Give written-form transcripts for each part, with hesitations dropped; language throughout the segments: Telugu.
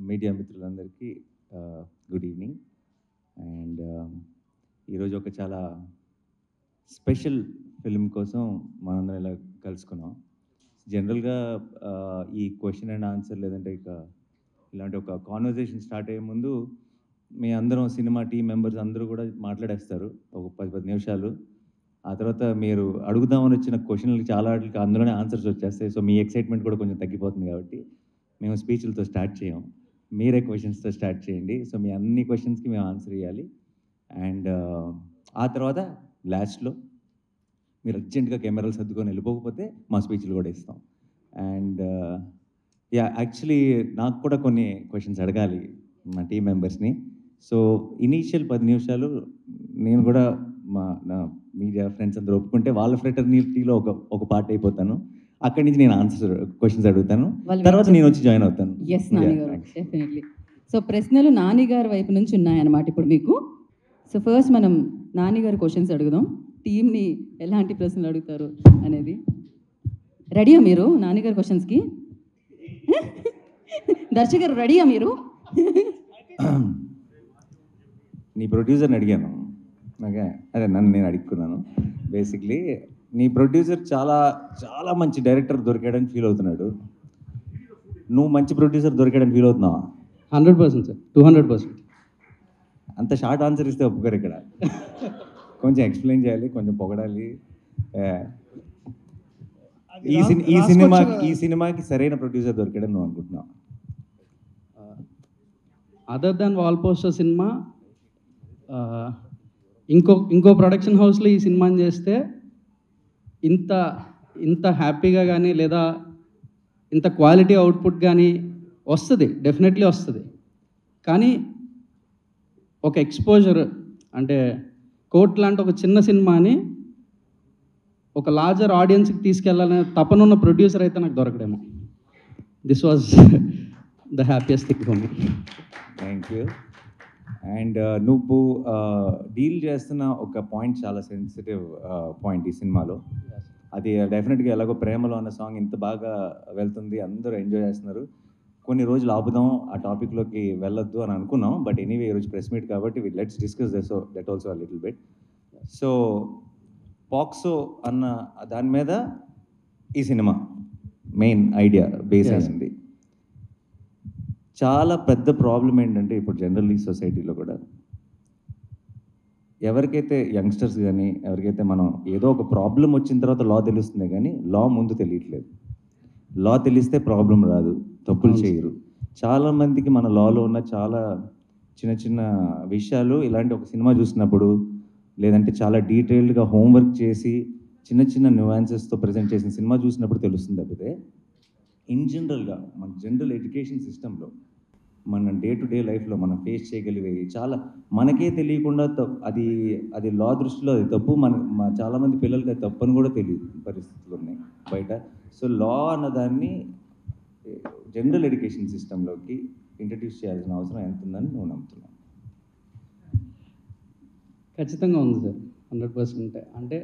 మీడియా మిత్రులందరికీ గుడ్ ఈవినింగ్. అండ్ ఈరోజు ఒక చాలా స్పెషల్ ఫిల్మ్ కోసం మనందరం ఇలా కలుసుకున్నాం. జనరల్గా ఈ క్వశ్చన్ అండ్ ఆన్సర్ లేదంటే ఇక ఇలాంటి ఒక కాన్వర్జేషన్ స్టార్ట్ అయ్యే ముందు మీ అందరం సినిమా టీం మెంబర్స్ అందరూ కూడా మాట్లాడేస్తారు ఒక 10 నిమిషాలు. ఆ తర్వాత మీరు అడుగుదామని వచ్చిన క్వశ్చన్లకి చాలా వాటికి అందులోనే ఆన్సర్స్ వచ్చేస్తాయి. సో మీ ఎక్సైట్మెంట్ కూడా కొంచెం తగ్గిపోతుంది కాబట్టి మేము స్పీచ్లతో స్టార్ట్ చేయం. మీరే క్వశ్చన్స్తో స్టార్ట్ చేయండి. సో మీ అన్ని క్వశ్చన్స్కి మేము ఆన్సర్ ఇవ్వాలి. అండ్ ఆ తర్వాత లాస్ట్లో మీరు అర్జెంట్గా కెమెరాలు సర్దుకొని వెళ్ళిపోకపోతే మా స్పీచ్లు కూడా ఇస్తాం. అండ్ యాక్చువల్లీ నాకు కూడా కొన్ని క్వశ్చన్స్ అడగాలి మా టీం మెంబర్స్ని. సో ఇనీషియల్ 10 నిమిషాలు నేను కూడా నా మీడియా ఫ్రెండ్స్ అందరూ ఒప్పుకుంటే వాళ్ళ ఫ్రెటర్నిటీలో ఒక పార్ట్ అయిపోతాను. అక్కడి నుంచి నేను క్వశ్చన్స్ అడుగుతాను. తర్వాత నేను వచ్చి జాయిన్ అవుతాను. ఎస్ నాని గారు, డెఫినెట్లీ. సో ప్రశ్నలు నాని గారి వైపు నుంచి ఉన్నాయన్నమాట ఇప్పుడు మీకు. సో ఫస్ట్ మనం నాని గారి క్వశ్చన్స్ అడుగుదాం. టీమ్ని ఎలాంటి ప్రశ్నలు అడుగుతారు అనేది. రెడీయా మీరు నాని గారి క్వశ్చన్స్కి? దర్శకరు రెడీయా మీరు? నీ ప్రొడ్యూసర్ని అడిగాను. ఓకే, అదే నన్ను నేను అడుక్కున్నాను. బేసిక్లీ నీ ప్రొడ్యూసర్ చాలా చాలా మంచి డైరెక్టర్ దొరికాడని ఫీల్ అవుతున్నాడు. నువ్వు మంచి ప్రొడ్యూసర్ దొరికాడని ఫీల్ అవుతున్నావా? 100% సార్, 200%. అంత షార్ట్ ఆన్సర్ ఇస్తే ఒప్పుకోరు ఇక్కడ. కొంచెం ఎక్స్ప్లెయిన్ చేయాలి, కొంచెం పొగడాలి. ఈ సినిమాకి సరైన ప్రొడ్యూసర్ దొరికాడని నువ్వు అనుకుంటున్నావు? Other than wall poster cinema, ఇంకో ప్రొడక్షన్ హౌస్లో ఈ సినిమాని చేస్తే ఇంత హ్యాపీగా కానీ లేదా ఇంత క్వాలిటీ అవుట్పుట్ కానీ వస్తుంది, డెఫినెట్లీ వస్తుంది. కానీ ఒక ఎక్స్పోజర్ అంటే కోర్ట్ లాంటి ఒక చిన్న సినిమాని ఒక లార్జర్ ఆడియన్స్కి తీసుకెళ్లాలనే తపనున్న ప్రొడ్యూసర్ అయితే నాకు దొరకడేమో. This was the happiest thing for me. Thank you. And నువ్వు డీల్ చేస్తున్న ఒక పాయింట్ చాలా సెన్సిటివ్ పాయింట్ ఈ సినిమాలో. అది డెఫినెట్గా ఎలాగో ప్రేమలో అన్న సాంగ్ ఇంత బాగా వెళ్తుంది, అందరూ ఎంజాయ్ చేస్తున్నారు. కొన్ని రోజులు ఆపుదాం, ఆ టాపిక్లోకి వెళ్ళొద్దు అని అనుకున్నాం. బట్ ఎనీవే ఈరోజు ప్రెస్ మీట్ కాబట్టి let's discuss that also a little bit. So POCSO అన్న దాని మీద ఈ సినిమా మెయిన్ ఐడియా బేస్ అయింది. చాలా పెద్ద ప్రాబ్లం ఏంటంటే ఇప్పుడు జనరల్లీ సొసైటీలో కూడా ఎవరికైతే యంగ్స్టర్స్ కానీ ఎవరికైతే మనం ఏదో ఒక ప్రాబ్లం వచ్చిన తర్వాత లా తెలుస్తుంది కానీ లా ముందు తెలియట్లేదు. లా తెలిస్తే ప్రాబ్లం రాదు, తప్పులు చేయరు. చాలామందికి మన లాలో ఉన్న చాలా చిన్న చిన్న విషయాలు ఇలాంటి ఒక సినిమా చూసినప్పుడు లేదంటే చాలా డీటెయిల్డ్గా హోంవర్క్ చేసి చిన్న చిన్న న్యూయాన్సెస్తో ప్రజెంట్ చేసిన సినిమా చూసినప్పుడు తెలుస్తుంది. తప్పితే ఇన్ జనరల్గా మన జనరల్ ఎడ్యుకేషన్ సిస్టంలో మన డే టు డే లైఫ్లో మనం ఫేస్ చేయగలిగేవి చాలా మనకే తెలియకుండా అది లా దృష్టిలో అది తప్పు. చాలామంది పిల్లలకి అది తప్పు అని కూడా తెలియదు పరిస్థితులు ఉన్నాయి బయట. సో లా అన్నదాన్ని జనరల్ ఎడ్యుకేషన్ సిస్టంలోకి ఇంట్రడ్యూస్ చేయాల్సిన అవసరం ఎంత ఉందని నువ్వు నమ్ముతున్నావు? ఖచ్చితంగా ఉంది సార్, 100%. అంటే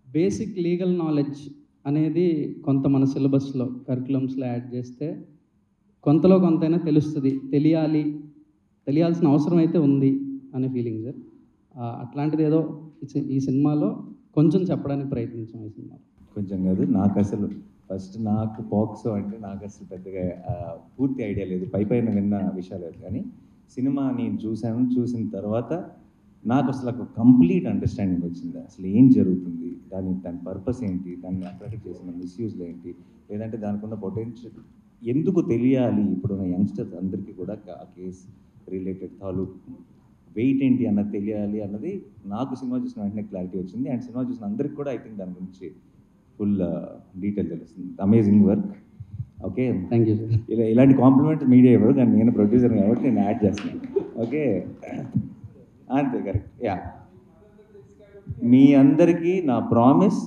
బేసిక్ లీగల్ నాలెడ్జ్ అనేది కొంత మన సిలబస్లో కరికులమ్స్లో యాడ్ చేస్తే కొంతలో కొంతైనా తెలుస్తుంది. తెలియాల్సిన అవసరం అయితే ఉంది అనే ఫీలింగ్ సార్. అట్లాంటిది ఏదో ఈ సినిమాలో కొంచెం చెప్పడానికి ప్రయత్నించాం. ఈ సినిమా కొంచెం కాదు, నాకు పాక్సో అంటే నాకు అసలు పెద్దగా పూర్తి ఐడియా లేదు, పైన విన్న విషయాలు. కానీ సినిమా నేను చూసిన తర్వాత నాకు అసలు ఒక కంప్లీట్ అండర్స్టాండింగ్ వచ్చింది. అసలు ఏం జరుగుతుంది, దాని పర్పస్ ఏంటి, దాన్ని అట్రాక్ట్ చేసిన మిస్యూజ్లు ఏంటి, లేదంటే దానికి ఉన్న పొటెన్షియల్ ఎందుకు తెలియాలి ఇప్పుడున్న యంగ్స్టర్స్ అందరికీ కూడా ఆ కేస్ రిలేటెడ్ తాలూకు వెయిట్ ఏంటి అన్నది తెలియాలి అన్నది నాకు సినిమా చూసిన వెంటనే క్లారిటీ వచ్చింది. అండ్ సినిమా చూసిన అందరికి కూడా ఐ థింక్ దాని గురించి ఫుల్ డీటెయిల్ తెలుస్తుంది. Amazing work. Okay, thank you sir. ఇలాంటి కాంప్లిమెంట్ మీడియా ఇవ్వరు, కానీ నేను ప్రొడ్యూసర్ కాబట్టి నేను యాడ్ చేస్తున్నాను. ఓకే, అంతే, కరెక్ట్. యా, మీ అందరికీ నా ప్రామిస్,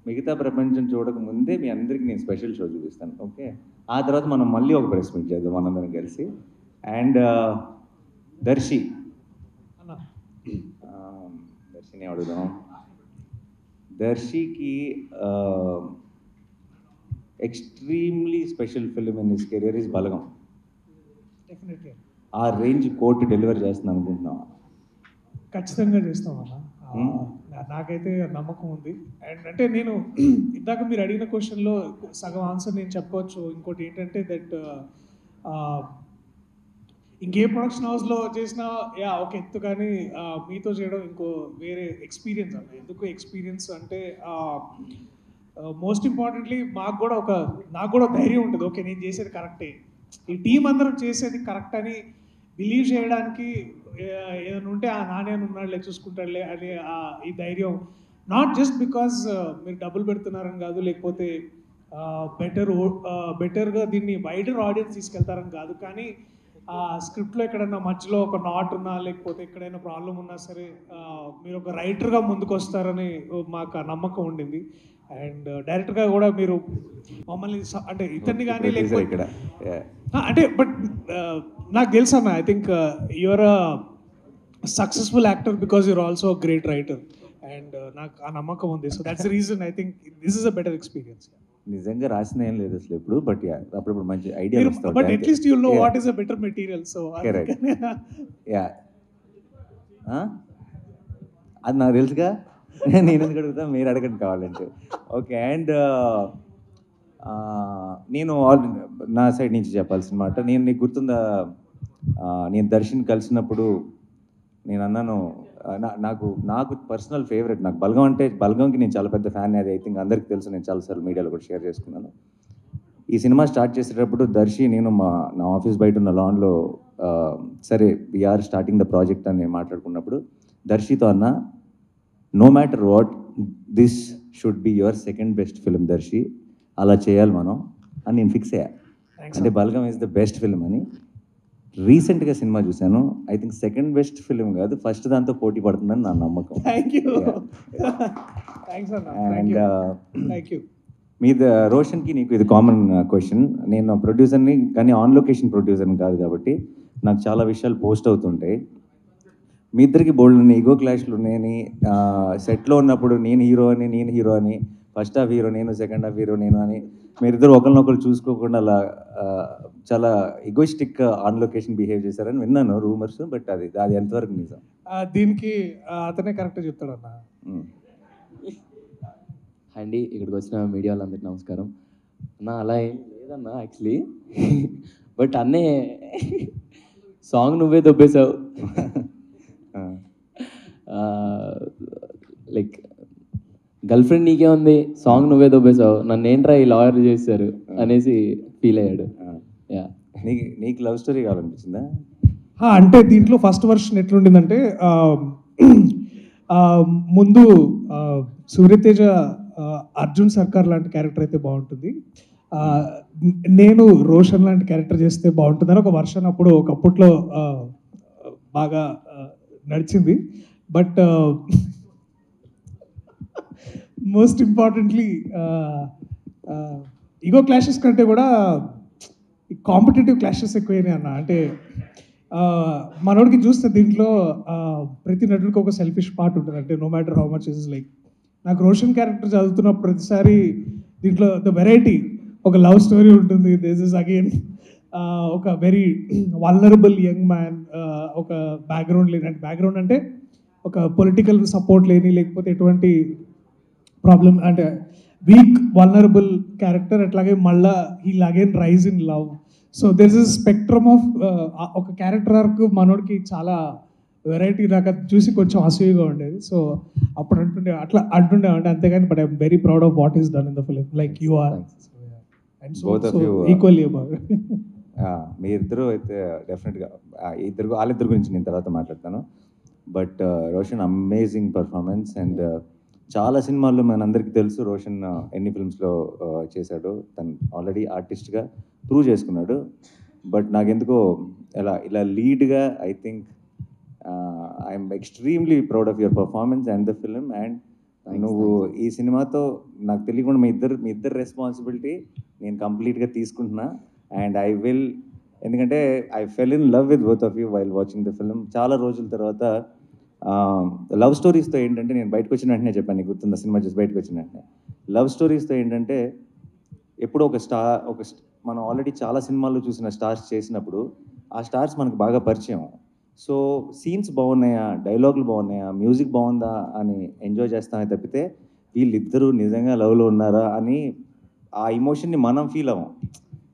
మిగతా ప్రపంచం చూడక ముందే మీ అందరికీ నేను స్పెషల్ షో చూపిస్తాను. ఓకే, ఆ తర్వాత మనం మళ్ళీ ఒక ప్రెస్ మీట్ చేద్దాం మనందరం కలిసి. అండ్ దర్శిని అడుగుదాం. దర్శికి extremely special film in his career is Balagam. Definitely ఆ రేంజ్ కోట్ డెలివర్ చేస్తుంది అనుకుంటున్నావా? ఖచ్చితంగా చేస్తాం అన్న. నాకైతే నమ్మకం ఉంది. అండ్ అంటే నేను ఇందాక మీరు అడిగిన క్వశ్చన్లో సగం ఆన్సర్ నేను చెప్పవచ్చు. ఇంకోటి ఏంటంటే దట్ ఇంకే ప్రొడక్షన్ హౌస్లో చేసినా ఒక ఎత్తు, కానీ మీతో చేయడం ఇంకో వేరే ఎక్స్పీరియన్స్ అన్న. ఎందుకు ఎక్స్పీరియన్స్ అంటే మోస్ట్ ఇంపార్టెంట్లీ నాకు కూడా ధైర్యం ఉంటుంది. ఓకే, నేను చేసేది కరెక్టే, ఈ టీం అందరం చేసేది కరెక్ట్ అని బిలీవ్ చేయడానికి ఏదైనా ఉంటే నానే ఉన్నాడులే, చూసుకుంటాడులే అనే ఈ ధైర్యం. నాట్ జస్ట్ బికాజ్ మీరు డబ్బులు పెడుతున్నారని కాదు, లేకపోతే బెటర్గా దీన్ని వైడర్ ఆడియన్స్ తీసుకెళ్తారని కాదు, కానీ స్క్రిప్ట్లో ఎక్కడైనా మధ్యలో ఒక నాట్ ఉన్నా, లేకపోతే ఎక్కడైనా ప్రాబ్లం ఉన్నా సరే మీరు ఒక రైటర్గా ముందుకు వస్తారని మాకు ఆ నమ్మకం ఉండింది. అండ్ డైరెక్టర్గా కూడా మీరు మమ్మల్ని అంటే ఇతన్ని కానీ లేకపోతే ఇక్కడ అంటే బట్ నాకు తెలుసు అన్న, I think your a successful actor because you're also a great writer. And నాకు ఆ నమ్మకం ఉంది. So that's the reason I think this is a better experience. నిజంగా రాసిన ఏం లేదు అసలు ఎప్పుడు, బట్ అప్పుడప్పుడు మంచి idea but at least you know what is a better material. So yeah అది నాకు తెలుసుగా, నేను ఎందుకు అడుగుతా, మీరు అడగండి కావాలంటే. ఓకే, అండ్ నేను నా సైడ్ నుంచి చెప్పాల్సిన మాట, నేను నీకు గుర్తుందా, నేను దర్శన్ కలిసినప్పుడు నేను అన్నాను, నాకు పర్సనల్ ఫేవరెట్, నాకు బల్గం అంటే, బల్గంకి నేను చాలా పెద్ద ఫ్యాన్. అది ఐ థింక్ అందరికీ తెలుసు, నేను చాలాసార్లు మీడియాలో కూడా షేర్ చేసుకున్నాను. ఈ సినిమా స్టార్ట్ చేసేటప్పుడు దర్శి నేను నా ఆఫీస్ బయట ఉన్న లాన్లో సరే వీఆర్ స్టార్టింగ్ ద ప్రాజెక్ట్ అని మాట్లాడుకున్నప్పుడు దర్శితో అన్న, no matter what, this should be your second best film Darshi, అలా చేయాలి మనం అని నేను ఫిక్స్ అయ్యా. అంటే Balagam is the best film అని. రీసెంట్గా సినిమా చూశాను, I think second best film కాదు, ఫస్ట్ దాంతో పోటీ పడుతుందని నా నమ్మకం. అండ్ మీద రోషన్కి నీకు ఇది కామన్ క్వశ్చన్. నేను ప్రొడ్యూసర్ని, కానీ ఆన్ లొకేషన్ ప్రొడ్యూసర్ని కాదు కాబట్టి నాకు చాలా విషయాలు పోస్ట్ అవుతుంటాయి. మీ ఇద్దరికి బోల్డ్ ఈగో క్లాష్లు ఉన్నాయని, సెట్లో ఉన్నప్పుడు నేను హీరో అని, ఫస్ట్ హాఫ్ హీరో నేను, సెకండ్ హాఫ్ హీరో నేను అని, మీరిద్దరు ఒకరినొకరు చూసుకోకుండా అలా చాలా ఈగోయిస్టిక్ ఆన్ లొకేషన్ బిహేవ్ చేశారని విన్నాను రూమర్స్, బట్ అది ఎంతవరకు నిజం? దీనికి అతనే కరెక్ట్గా చెప్తాడు అన్న. అండి, ఇక్కడికి వచ్చిన మీడియా వాళ్ళందరికీ నమస్కారం అన్న. అలా ఏం లేదన్నా యాక్చువల్లీ, బట్ అన్నే సాంగ్ నువ్వే దొబ్బేశావు. లైక్ గర్ల్ ఫ్రెండ్ నీకే ఉంది, సాంగ్ నువ్వే దొబ్బేశావు, నన్ను ఏంట్రా ఈ లాయర్ చేశారు అనేసి ఫీల్ అయ్యాడు. యా, నీకు లవ్ స్టోరీ కావాలనిపించిందా? అంటే దీంట్లో ఫస్ట్ వర్షన్ ఎట్లుండిందంటే, ముందు సూర్యతేజ అర్జున్ సర్కార్ లాంటి క్యారెక్టర్ అయితే బాగుంటుంది, నేను రోషన్ లాంటి క్యారెక్టర్ చేస్తే బాగుంటుందని ఒక వర్షన్ అప్పుడు ఒకప్పట్లో బాగా నడిచింది. But most importantly ego clashes కంటే కూడా కాంపిటేటివ్ క్లాషెస్ ఎక్కువైనాయి అన్న. అంటే మనోడికి చూస్తే దీంట్లో ప్రతి నటుడికి ఒక సెల్ఫిష్ పార్ట్ ఉంటుంది. అంటే no matter how much is like, నాకు రోషన్ క్యారెక్టర్ చదువుతున్న ప్రతిసారి దీంట్లో ద వెరైటీ, ఒక లవ్ స్టోరీ ఉంటుంది, దిస్ ఇస్ అగైన్ ఒక వెరీ వల్నరబుల్ యంగ్ మ్యాన్, ఒక బ్యాక్గ్రౌండ్ లేని, అంటే బ్యాక్గ్రౌండ్ అంటే ఒక పొలిటికల్ సపోర్ట్ లేని, లేకపోతే ఎటువంటి ప్రాబ్లమ్, అంటే వీక్ వల్నరబుల్ క్యారెక్టర్. అట్లాగే మళ్ళా he again rise in love. So there is spectrum of ఒక క్యారెక్టర్ ఆర్క్ మనోడికి చాలా వెరైటీ. నాకు అది చూసి కొంచెం అసూయగా ఉండేది. సో అప్పుడు అట్లా అంటుండే అంతేగాని, but I'm very proud of what is done in the film, like you are and so equally about. మీ ఇద్దరు అయితే డెఫినెట్గా వాళ్ళిద్దరి గురించి నేను తర్వాత మాట్లాడతాను. But Roshan amazing performance. And చాలా సినిమాల్లో మనందరికీ తెలుసు రోషన్ ఎన్ని ఫిల్మ్స్లో చేశాడు. తను ఆల్రెడీ ఆర్టిస్ట్గా ప్రూవ్ చేసుకున్నాడు. బట్ నాకెందుకో ఇలా లీడ్గా I think I'm extremely proud of your performance and the film. And నువ్వు ఈ సినిమాతో నాకు తెలియకుండా మీ ఇద్దరు రెస్పాన్సిబిలిటీ నేను కంప్లీట్గా తీసుకుంటున్నా. అండ్ ఐ విల్, ఎందుకంటే I fell in love with both of you while watching the film. చాలా రోజుల తర్వాత లవ్ స్టోరీస్తో ఏంటంటే, నేను బయటకు వచ్చిన వెంటనే చెప్పాను, నీకు గుర్తుందా, సినిమా చూసి బయటకు వచ్చిన వెంటనే లవ్ స్టోరీస్తో ఏంటంటే, ఎప్పుడో మనం ఆల్రెడీ చాలా సినిమాల్లో చూసిన స్టార్స్ చేసినప్పుడు ఆ స్టార్స్ మనకు బాగా పరిచయం. సో సీన్స్ బాగున్నాయా, డైలాగులు బాగున్నాయా, మ్యూజిక్ బాగుందా అని ఎంజాయ్ చేస్తామే తప్పితే వీళ్ళిద్దరూ నిజంగా లవ్లో ఉన్నారా అని ఆ ఎమోషన్ని మనం ఫీల్ అవ్వం.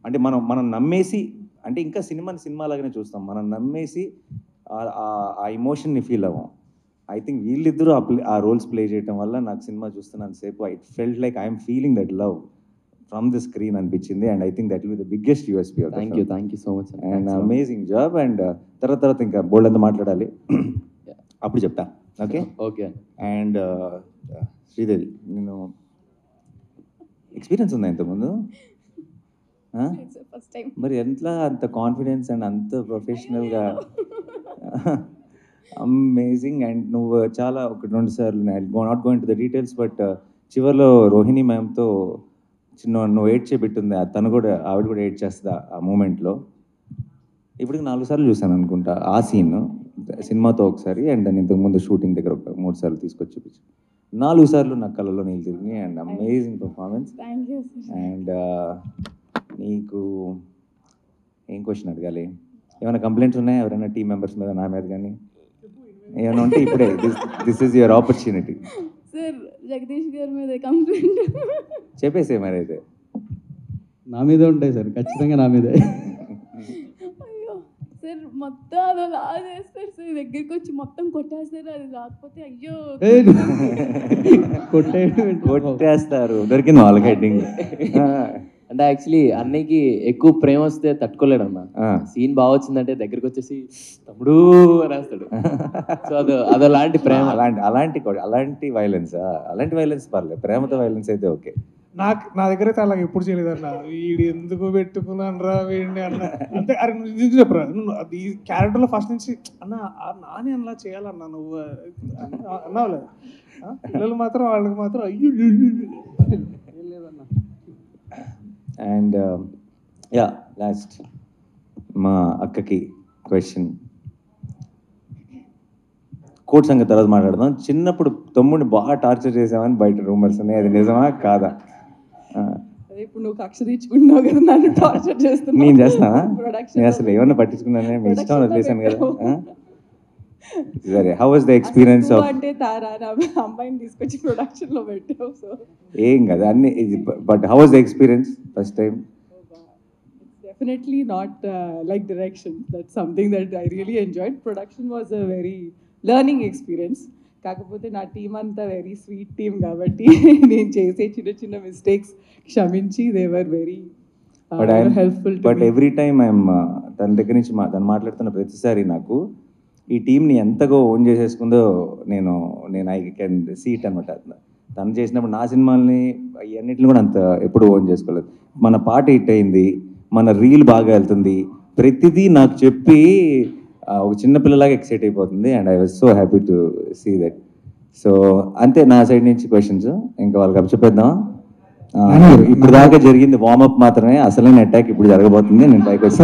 అంటే మనం నమ్మేసి, అంటే ఇంకా సినిమాలాగానే చూస్తాం, మనం నమ్మేసి ఆ ఎమోషన్ని ఫీల్ అవ్వం. ఐ థింక్ వీళ్ళిద్దరూ ఆ రోల్స్ ప్లే చేయడం వల్ల నాకు సినిమా చూస్తున్నంతసేపు I felt like I'm feeling that love from the screen అనిపించింది. And I think that will be the biggest USP of thank you so much and amazing job. And తర్వాత ఇంకా బోల్డ్ అంతా మాట్లాడాలి, అప్పుడు చెప్తా. Okay okay. అండ్ శ్రీదేవి, నేను ఎక్స్పీరియన్స్ ఉందా ఇంతకుముందు? First time. మరి ఎట్లా అంత కాన్ఫిడెన్స్ అండ్ అంత ప్రొఫెషనల్గా? అమేజింగ్. అండ్ నువ్వు చాలా 1-2 సార్లు, not going to the details, but చివరిలో రోహిణి మ్యామ్తో నువ్వు ఏడ్ చేపెట్టుంది, తను కూడా, ఆవిడ కూడా ఏడ్ చేస్తుంది ఆ మూమెంట్లో. ఇప్పటికి 4 సార్లు చూసాను అనుకుంటా ఆ సీన్, సినిమాతో ఒకసారి, అండ్ దాని ఇంతకుముందు షూటింగ్ దగ్గర ఒక 3 సార్లు తీసుకొచ్చి చూపించి 4 సార్లు నాకు కళ్ళలో నీళ్ళు తిరిగినాయి. And amazing performance. అండ్ నీకు ఏం క్వశ్చన్ అడగాలి? ఏమైనా కంప్లైంట్స్ ఉన్నాయా ఎవరైనా టీం మెంబర్స్ మీద, నా మీద కానీ ఏమైనా ఉంటే ఇప్పుడే this is your opportunity. Sir Jagadish గారి మీద కంప్లైంట్ చెప్పేసే మరి అయితే. నా మీదే ఉంటాయి సార్, ఖచ్చితంగా నా మీదే. అయ్యో సార్, మొత్తం అలా చేస్తారు సార్, దగ్గరికి వచ్చి మొత్తం కొట్టేస్తారు, అది రాకపోతే అయ్యో కొట్టేస్తారు. దొరికింది వాళ్ళకి హెడ్డింగ్. అంటే యాక్చువల్లీ అన్నయ్యకి ఎక్కువ ప్రేమ వస్తే తట్టుకోలేడు అన్న. సీన్ బాగా వచ్చిందంటే దగ్గరికి వచ్చేసి తమ్ముడు రాస్తాడు. సో అదలాంటి ప్రేమ. అలాంటి వైలెన్స్ పర్లేదు, ప్రేమతో వైలెన్స్ అయితే ఓకే. నా దగ్గర అయితే అలాగ ఎప్పుడు చేయలేదన్న. వీడు ఎందుకు పెట్టుకున్నాను రా వీడిని అన్న, అంటే అరే నువ్వు చెప్పరా, ఈ క్యారెక్టర్లో ఫస్ట్ నుంచి అన్న నాని అలా చేయాలన్నా నువ్వు అన్నావులే. పిల్లలు మాత్రం వాళ్ళకి మాత్రం అయ్యో లేదన్నా. అండ్ యా, లాస్ట్ మా అక్కకి క్వశ్చన్. కోర్ట్ సంగతి తర్వాత మాట్లాడదాం. చిన్నప్పుడు తమ్ముడిని బాగా టార్చర్ చేసామని బయట రూమర్స్ ఉన్నాయి, అది నిజమా కాదా? ఇప్పుడు నువ్వు కక్ష తీర్చుకుంటున్నావు కదా, నన్ను టార్చర్ చేస్తున్నావు. నేను చేస్తానా? నేను అసలు ఏమన్నా పట్టించుకున్నానే, మీ ఇష్టం వదిలేసాను కదా. సరే, how was the experience of? అంటే తారా అమ్మాయిని తీసుకొచ్చి ప్రొడక్షన్ లో పెట్టావు. సో ఏం కదా అన్ని, but how was the experience first time? Definitely not like direction. That's something that I really enjoyed. Production was a very learning experience. కాకపోతే నా టీం అంతా వెరీ స్వీట్ టీం కాబట్టి నేను చేసే చిన్న మిస్టేక్స్ క్షమించి they were very helpful. But every time I'm తన దగ్గర నుంచి తను మాట్లాడుతున్న ప్రతిసారి నాకు ఈ టీంని ఎంతగా ఓన్ చేసేసుకుందో నేను ఐ కెన్ సీ ఇట్ అనమాట. తను చేసినప్పుడు నా సినిమాల్ని అన్నింటిని కూడా అంత ఎప్పుడు ఓన్ చేసుకోలేదు. మన పాట హిట్ అయింది, మన రీల్ బాగా వెళ్తుంది, ప్రతిదీ నాకు చెప్పి ఒక చిన్నపిల్లలాగా ఎక్సైట్ అయిపోతుంది. And I was so happy to see that. So అంతే నా సైడ్ నుంచి క్వశ్చన్స్, ఇంకా వాళ్ళకి అప్పచెప్పేద్దాం. ఇప్పుడు దాకా జరిగింది వార్మప్ మాత్రమే, అసలైన అటాక్ ఇప్పుడు జరగబోతుంది. నేను పైకి వచ్చి